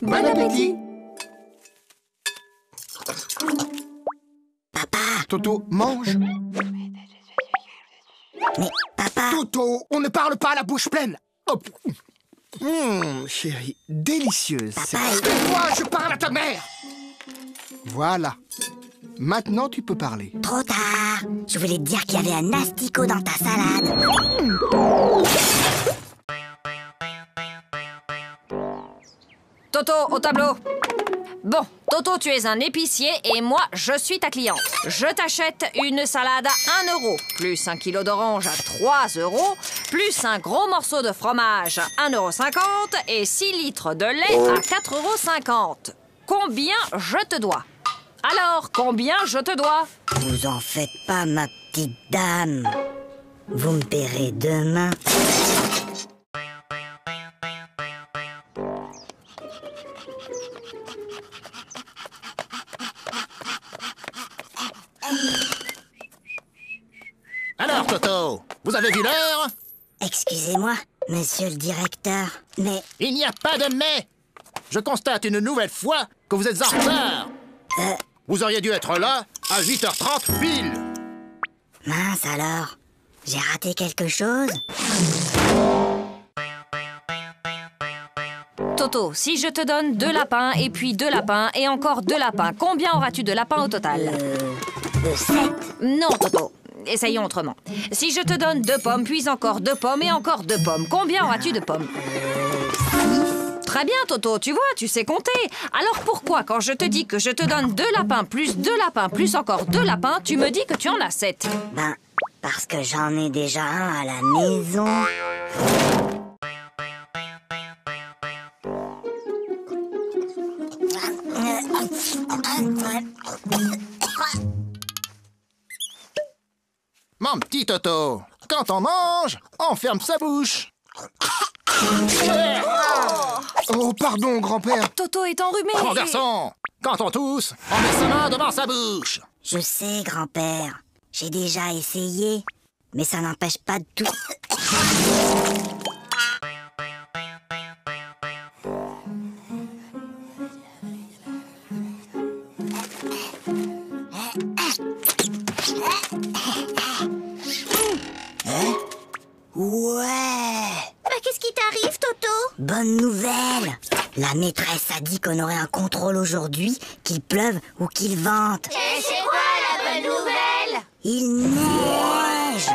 Bon appétit. Papa! Toto, mange. Mais papa! Toto, on ne parle pas à la bouche pleine. Hop. Chérie, délicieuse. Papa, Moi, je parle à ta mère. Voilà. Maintenant, tu peux parler. Trop tard! Je voulais te dire qu'il y avait un asticot dans ta salade. Toto, au tableau. Bon, Toto, tu es un épicier et moi, je suis ta cliente. Je t'achète une salade à 1 euro, plus 1 kilo d'orange à 3 euros, plus un gros morceau de fromage à 1,50 € et 6 litres de lait à 4,50 €. Combien je te dois? Alors, combien je te dois? Vous en faites pas, ma petite dame. Vous me paierez demain. Alors, Toto, vous avez vu l'heure? Excusez-moi, monsieur le directeur, mais... Il n'y a pas de mais. Je constate une nouvelle fois que vous êtes en retard. Vous auriez dû être là à 8h30 pile. Mince alors, j'ai raté quelque chose? Toto, si je te donne 2 lapins et puis 2 lapins et encore 2 lapins, combien auras-tu de lapins au total? 7. Non, Toto. Essayons autrement. Si je te donne 2 pommes, puis encore 2 pommes et encore 2 pommes, combien auras-tu de pommes? Très bien, Toto, tu vois, tu sais compter. Alors pourquoi, quand je te dis que je te donne 2 lapins, plus 2 lapins, plus encore 2 lapins, tu me dis que tu en as 7? Ben, parce que j'en ai déjà un à la maison. Mon petit Toto, quand on mange, on ferme sa bouche. Oh, pardon, grand-père. Toto est enrhumé. Mon garçon, quand on tousse, on met sa main devant sa bouche. Je sais, grand-père. J'ai déjà essayé. Mais ça n'empêche pas de tout... Ouais! Qu'est-ce qui t'arrive, Toto? Bonne nouvelle! La maîtresse a dit qu'on aurait un contrôle aujourd'hui, qu'il pleuve ou qu'il vente. Et c'est quoi la bonne nouvelle? Il neige!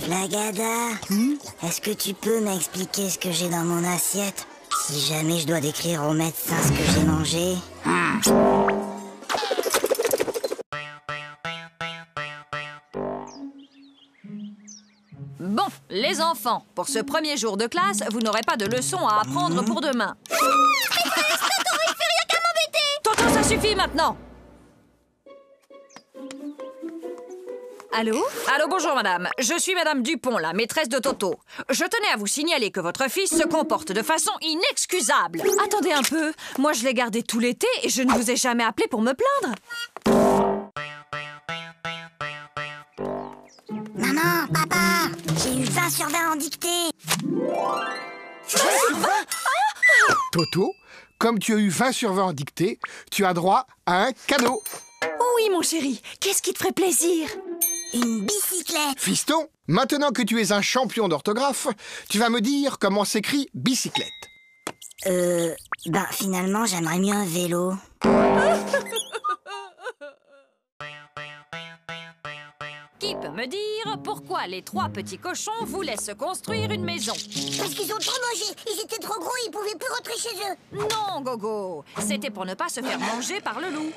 Flagada, est-ce que tu peux m'expliquer ce que j'ai dans mon assiette? Si jamais je dois décrire au médecin ce que j'ai mangé. Bon, les enfants, pour ce premier jour de classe, vous n'aurez pas de leçons à apprendre pour demain. Toto, ça suffit maintenant. Allô? Allô, bonjour madame. Je suis madame Dupont, la maîtresse de Toto. Je tenais à vous signaler que votre fils se comporte de façon inexcusable. Attendez un peu. Moi, je l'ai gardé tout l'été et je ne vous ai jamais appelé pour me plaindre. Maman, papa, j'ai eu 20 sur 20 en dictée. Toto, comme tu as eu 20 sur 20 en dictée, tu as droit à un cadeau. Oui, mon chéri. Qu'est-ce qui te ferait plaisir? Une bicyclette. Fiston, maintenant que tu es un champion d'orthographe, tu vas me dire comment s'écrit bicyclette. Ben finalement, j'aimerais mieux un vélo. Qui peut me dire pourquoi les 3 petits cochons voulaient se construire une maison? Parce qu'ils ont trop mangé. Ils étaient trop gros, ils pouvaient plus rentrer chez eux. Non, Gogo. C'était pour ne pas se faire manger par le loup.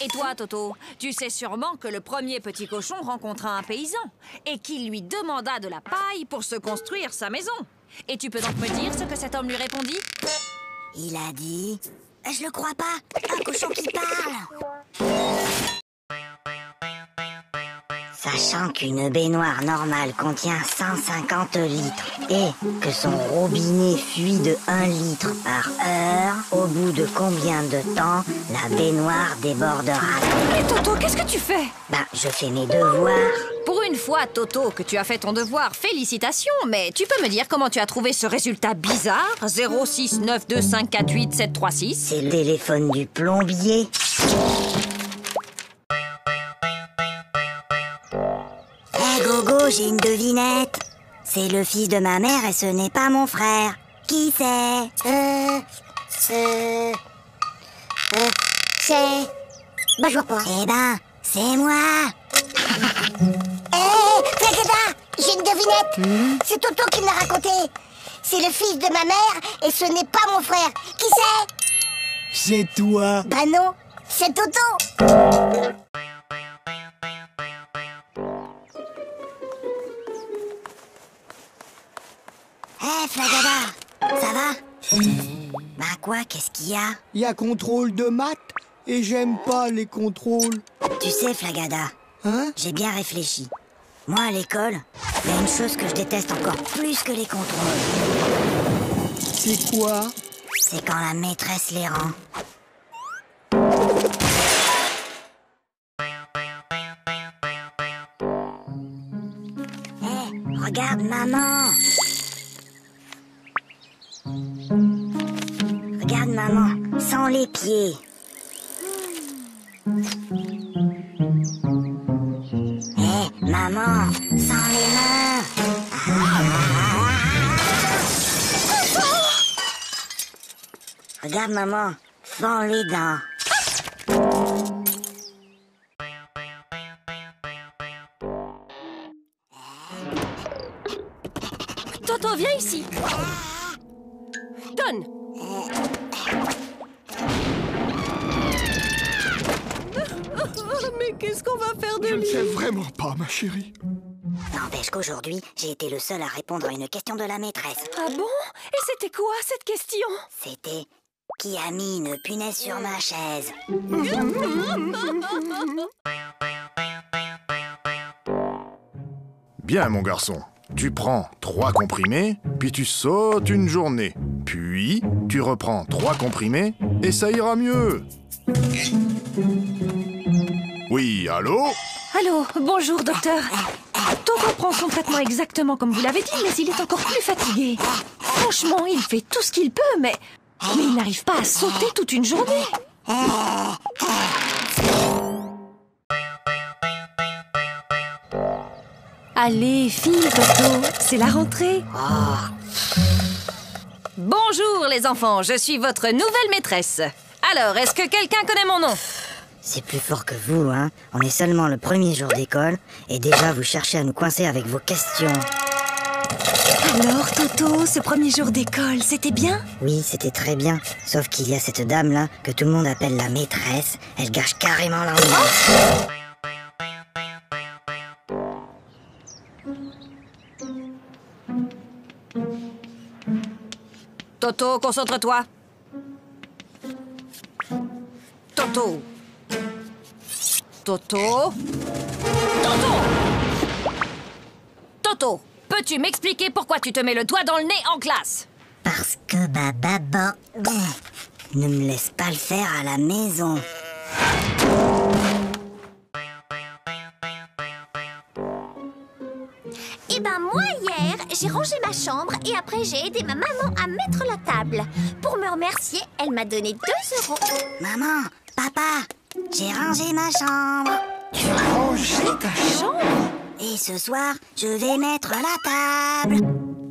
Et toi, Toto, tu sais sûrement que le premier petit cochon rencontra un paysan et qu'il lui demanda de la paille pour se construire sa maison. Et tu peux donc me dire ce que cet homme lui répondit? Il a dit... Je le crois pas, un cochon qui parle. Sachant qu'une baignoire normale contient 150 litres et que son robinet fuit de 1 litre par heure, au bout de combien de temps la baignoire débordera? Mais Toto, qu'est-ce que tu fais? Je fais mes devoirs. Pour une fois, Toto, que tu as fait ton devoir, félicitations, mais tu peux me dire comment tu as trouvé ce résultat bizarre? 06925487336. C'est le téléphone du plombier. Hé Gogo, j'ai une devinette. C'est le fils de ma mère et ce n'est pas mon frère. Qui c'est? C'est... je vois pas. Eh ben, c'est moi. Flagada, j'ai une devinette. C'est Toto qui me l'a raconté. C'est le fils de ma mère et ce n'est pas mon frère. Qui c'est? C'est toi. Bah non, c'est Toto. Hé Flagada, ça va? Quoi, qu'est-ce qu'il y a? Il y a contrôle de maths et j'aime pas les contrôles. Tu sais Flagada, Hein? j'ai bien réfléchi. Moi à l'école, il y a une chose que je déteste encore plus que les contrôles. C'est quoi? C'est quand la maîtresse les rend. Hé, regarde maman. Regarde maman, sans les pieds. Hé, maman, sans les mains. Regarde maman, sans les dents. Toto, viens ici. Donne. Mais qu'est-ce qu'on va faire de Je ne lui? sais vraiment pas, ma chérie. N'empêche qu'aujourd'hui, j'ai été le seul à répondre à une question de la maîtresse. Ah bon? Et c'était quoi cette question? C'était « Qui a mis une punaise sur ma chaise ?» Bien, mon garçon. Tu prends 3 comprimés, puis tu sautes une journée. Puis, tu reprends 3 comprimés, et ça ira mieux. Oui, allô? Allô, bonjour docteur. Toto prend son traitement exactement comme vous l'avez dit, mais il est encore plus fatigué. Franchement, il fait tout ce qu'il peut, mais il n'arrive pas à sauter toute une journée. Allez, file, Toto, c'est la rentrée. Bonjour les enfants, je suis votre nouvelle maîtresse. Alors, est-ce que quelqu'un connaît mon nom? C'est plus fort que vous, hein. On est seulement le premier jour d'école, et déjà vous cherchez à nous coincer avec vos questions. Alors, Toto, ce premier jour d'école, c'était bien? Oui, c'était très bien. Sauf qu'il y a cette dame-là, que tout le monde appelle la maîtresse. Elle gâche carrément l'ambiance. Toto, concentre-toi. Toto. Toto. Toto. Toto, peux-tu m'expliquer pourquoi tu te mets le doigt dans le nez en classe? Parce que ma maman ne me laisse pas le faire à la maison. Eh ben moi hier, j'ai rangé ma chambre et après j'ai aidé ma maman à mettre la table. Pour me remercier, elle m'a donné 2 €. Maman, papa, j'ai rangé ma chambre. Tu as rangé ta chambre? Et ce soir, je vais mettre la table.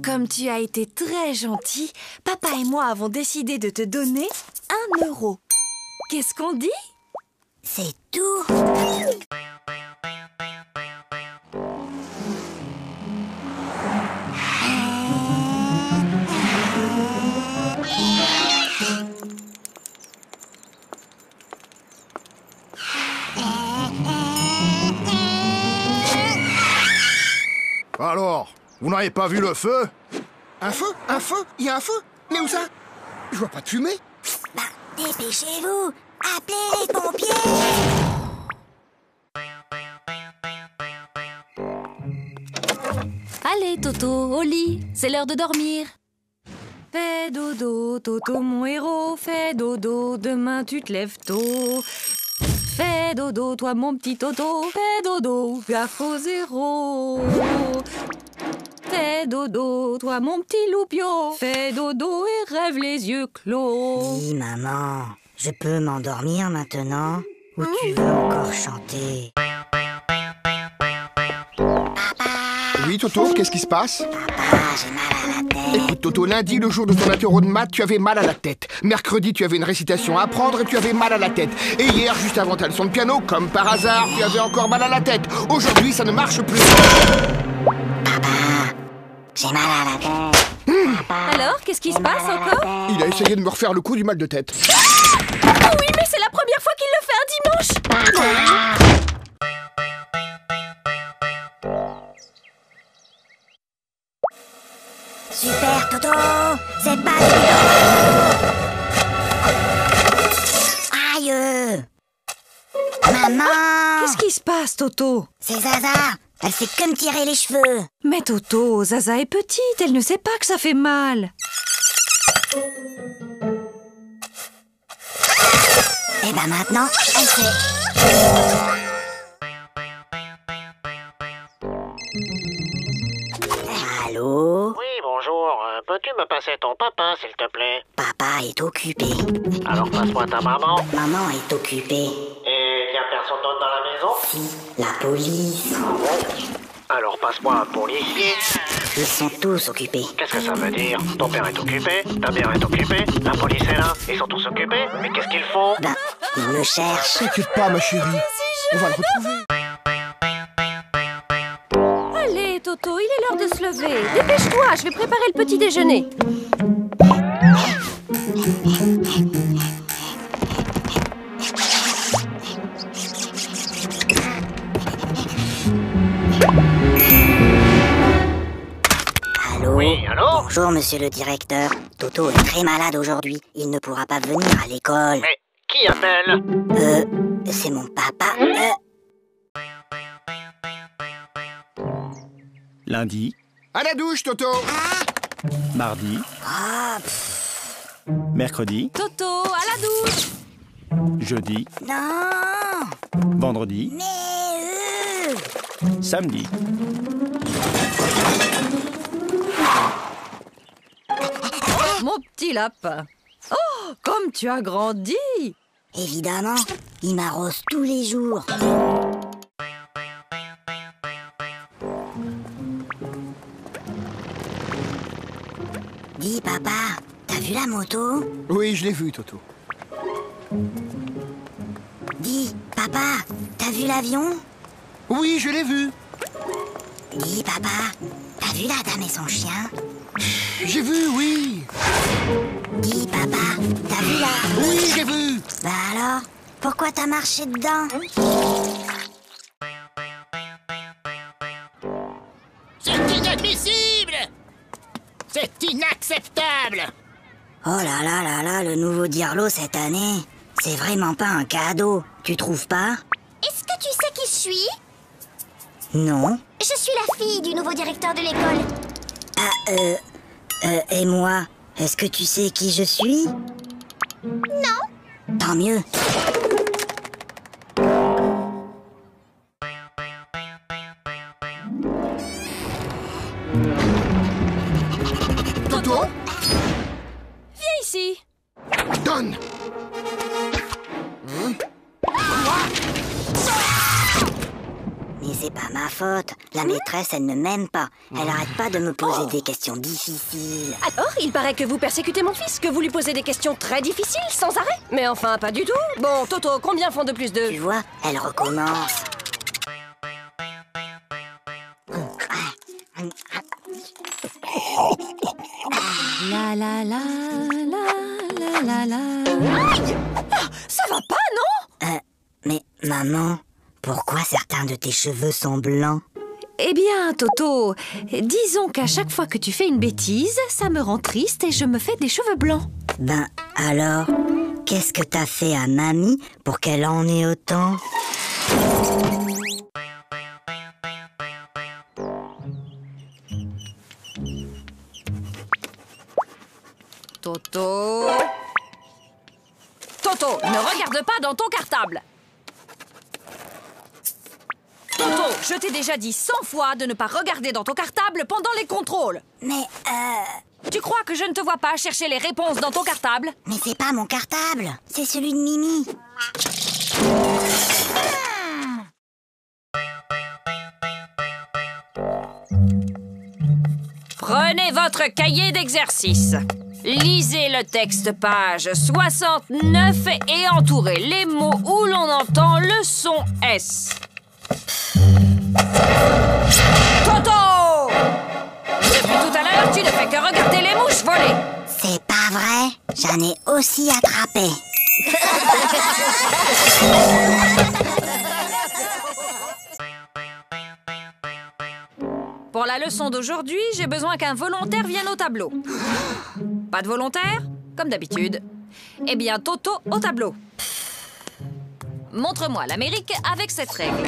Comme tu as été très gentil, papa et moi avons décidé de te donner 1 €. Qu'est-ce qu'on dit? C'est tout. Alors, vous n'avez pas vu le feu? Un feu? Un feu? Il y a un feu? Mais où ça? Je vois pas de fumée. Dépêchez-vous. Appelez les pompiers. Allez, Toto, au lit, c'est l'heure de dormir. Fais dodo, Toto, mon héros, fais dodo, demain tu te lèves tôt. Fais dodo, toi mon petit Toto, fais dodo, gaffe au zéro. Fais dodo, toi mon petit loupio, fais dodo et rêve les yeux clos. Dis, maman, je peux m'endormir maintenant? Ou tu veux encore chanter? Oui, Toto, qu'est-ce qui se passe? Papa, j'ai mal à la tête. Écoute, Toto, lundi, le jour de ton interro de maths, tu avais mal à la tête. Mercredi, tu avais une récitation à apprendre et tu avais mal à la tête. Et hier, juste avant ta leçon de piano, comme par hasard, tu avais encore mal à la tête. Aujourd'hui, ça ne marche plus. J'ai mal à la tête. Alors, qu'est-ce qui se passe encore? Il a essayé de me refaire le coup du mal de tête. Oh oui, mais c'est la première fois qu'il le fait un dimanche. Super, Toto! C'est pas Aïe! Maman! Qu'est-ce qui se passe, Toto? C'est Zaza! Elle fait que me tirer les cheveux! Mais Toto, Zaza est petite, elle ne sait pas que ça fait mal. Et ben maintenant, elle sait! Allô? Oui, bonjour. Peux-tu me passer ton papa, s'il te plaît? Papa est occupé. Alors passe-moi ta maman. Maman est occupée. Et y a personne d'autre dans la maison? Si, la police. Alors passe-moi un policier. Ils sont tous occupés. Qu'est-ce que ça veut dire? Ton père est occupé, ta mère est occupée, la police est là, ils sont tous occupés. Mais qu'est-ce qu'ils font? Ben, ils me cherchent. T'inquiète pas, ma chérie. On va le retrouver. Allez, Toto, il est l'heure de se lever. Dépêche-toi, je vais préparer le petit déjeuner. Allô? Oui, allô? Bonjour, monsieur le directeur. Toto est très malade aujourd'hui. Il ne pourra pas venir à l'école. Mais qui appelle? C'est mon papa. Lundi, À la douche, Toto. mardi, Ah, mercredi, Toto, à la douche. jeudi, non! vendredi, Mais samedi. Mon petit lapin. Oh, comme tu as grandi. évidemment, il m'arrose tous les jours. Dis, papa, t'as vu la moto? Oui, je l'ai vu, Toto. Dis, papa, t'as vu l'avion? Oui, je l'ai vu. Dis, papa, t'as vu la dame et son chien? J'ai vu, oui. Dis, papa, t'as vu la... Oui, j'ai vu. Bah alors, pourquoi t'as marché dedans? C'est inadmissible! C'est inacceptable! Oh là là là là, le nouveau Dirlo cette année, c'est vraiment pas un cadeau, tu trouves pas? Est-ce que tu sais qui je suis? Non. Je suis la fille du nouveau directeur de l'école. Et moi, est-ce que tu sais qui je suis? Non. Tant mieux. Toto, Viens ici. donne. Mais c'est pas ma faute. La maîtresse, elle ne m'aime pas. Elle arrête pas de me poser des questions difficiles. Alors, il paraît que vous persécutez mon fils, que vous lui posez des questions très difficiles, sans arrêt. Mais enfin, pas du tout. Bon, Toto, combien font 2 plus 2? Tu vois, elle recommence. La la la la la la la. Ça va pas, non? Mais maman, pourquoi certains de tes cheveux sont blancs? Eh bien, Toto, disons qu'à chaque fois que tu fais une bêtise, ça me rend triste et je me fais des cheveux blancs. Ben alors, qu'est-ce que t'as fait à mamie pour qu'elle en ait autant? Toto. Toto, ne regarde pas dans ton cartable. Toto, je t'ai déjà dit 100 fois de ne pas regarder dans ton cartable pendant les contrôles. Mais, Tu crois que je ne te vois pas chercher les réponses dans ton cartable? mais c'est pas mon cartable, c'est celui de Mimi. Prenez votre cahier d'exercice. Lisez le texte page 69 et entourez les mots où l'on entend le son S. Toto! Depuis tout à l'heure, tu ne fais que regarder les mouches voler. C'est pas vrai, j'en ai aussi attrapé. Pour la leçon d'aujourd'hui, j'ai besoin qu'un volontaire vienne au tableau. Pas de volontaire? Comme d'habitude. Eh bien, Toto au tableau. Montre-moi l'Amérique avec cette règle.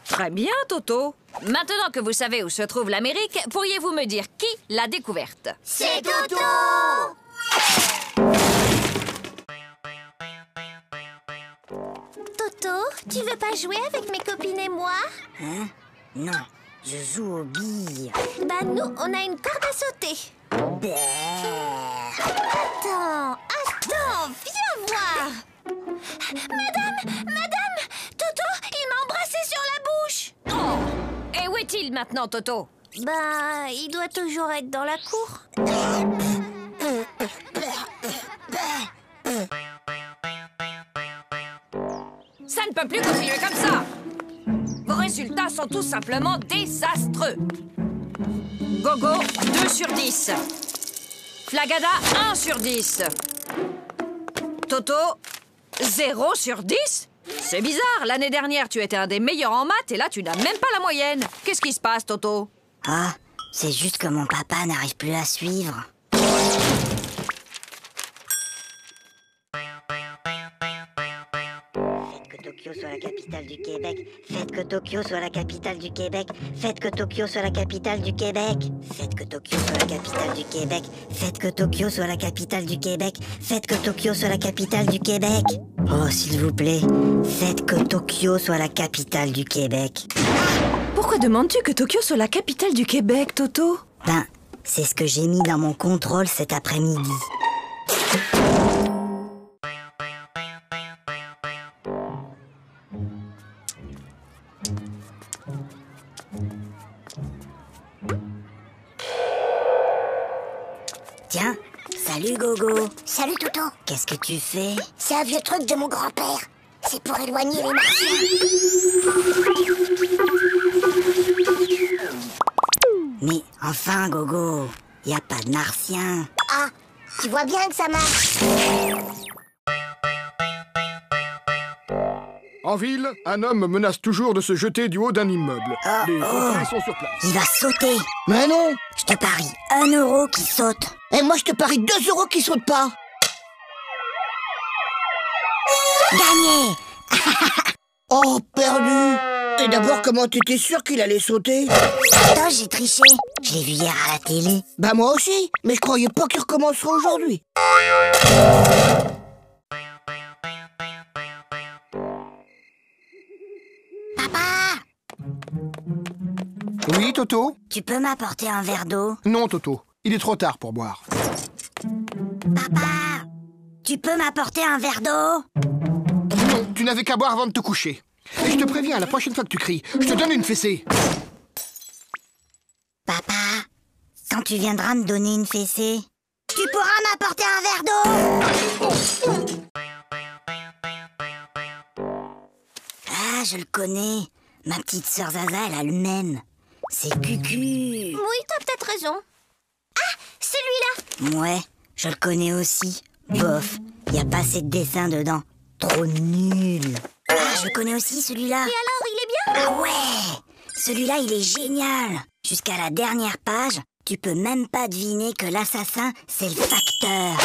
Très bien, Toto. Maintenant que vous savez où se trouve l'Amérique, pourriez-vous me dire qui l'a découverte? C'est Toto! Toto, tu veux pas jouer avec mes copines et moi? Hein? Non, je joue aux billes. Bah nous, on a une corde à sauter. Attends, viens voir. Madame, Toto, il m'a embrassé sur la bouche. Oh! Et où est-il maintenant, Toto? Bah, il doit toujours être dans la cour. Ça ne peut plus continuer comme ça. Vos résultats sont tout simplement désastreux. Gogo, 2 sur 10. Flagada, 1 sur 10. Toto, 0 sur 10? C'est bizarre, l'année dernière, tu étais un des meilleurs en maths et là, tu n'as même pas la moyenne. Qu'est-ce qui se passe, Toto? Ah, c'est juste que mon papa n'arrive plus à suivre. Tokyo soit la capitale du Québec. Faites que Tokyo soit la capitale du Québec. Faites que Tokyo soit la capitale du Québec. Faites que Tokyo soit la capitale du Québec. Faites que Tokyo soit la capitale du Québec. Faites que Tokyo soit la capitale du Québec. Oh, s'il vous plaît, faites que Tokyo soit la capitale du Québec. Pourquoi demandes-tu que Tokyo soit la capitale du Québec, Toto? Ben, c'est ce que j'ai mis dans mon contrôle cet après-midi. Tiens, salut Gogo. Salut Toto. Qu'est-ce que tu fais? C'est un vieux truc de mon grand-père. C'est pour éloigner les martiens. Mais enfin Gogo, y a pas de martien. Ah, tu vois bien que ça marche. En ville, un homme menace toujours de se jeter du haut d'un immeuble. Les pompiers sont sur place. Il va sauter. Mais non. Je te parie 1 euro qui saute. Et moi, je te parie 2 euros qui sautent pas. Gagné. Oh, perdu. Et d'abord, comment t'étais sûr qu'il allait sauter? Attends, j'ai triché. Je l'ai vu hier à la télé. Bah moi aussi, mais je croyais pas qu'il recommencerait aujourd'hui. Papa, Oui, Toto? tu peux m'apporter un verre d'eau? Non, Toto. Il est trop tard pour boire. Papa, tu peux m'apporter un verre d'eau? Non, tu n'avais qu'à boire avant de te coucher. Et je te préviens, la prochaine fois que tu cries, je te donne une fessée. Papa, quand tu viendras me donner une fessée, tu pourras m'apporter un verre d'eau? Ah, je le connais. Ma petite sœur Zaza, elle a le même. C'est Cucu. Oui, t'as peut-être raison. Ah, celui-là. Ouais, je le connais aussi. Bof, y a pas assez de dessin dedans. Trop nul. Ah, je le connais aussi, celui-là. Et alors, il est bien? Ah ouais, celui-là, il est génial. Jusqu'à la dernière page, tu peux même pas deviner que l'assassin, c'est le facteur.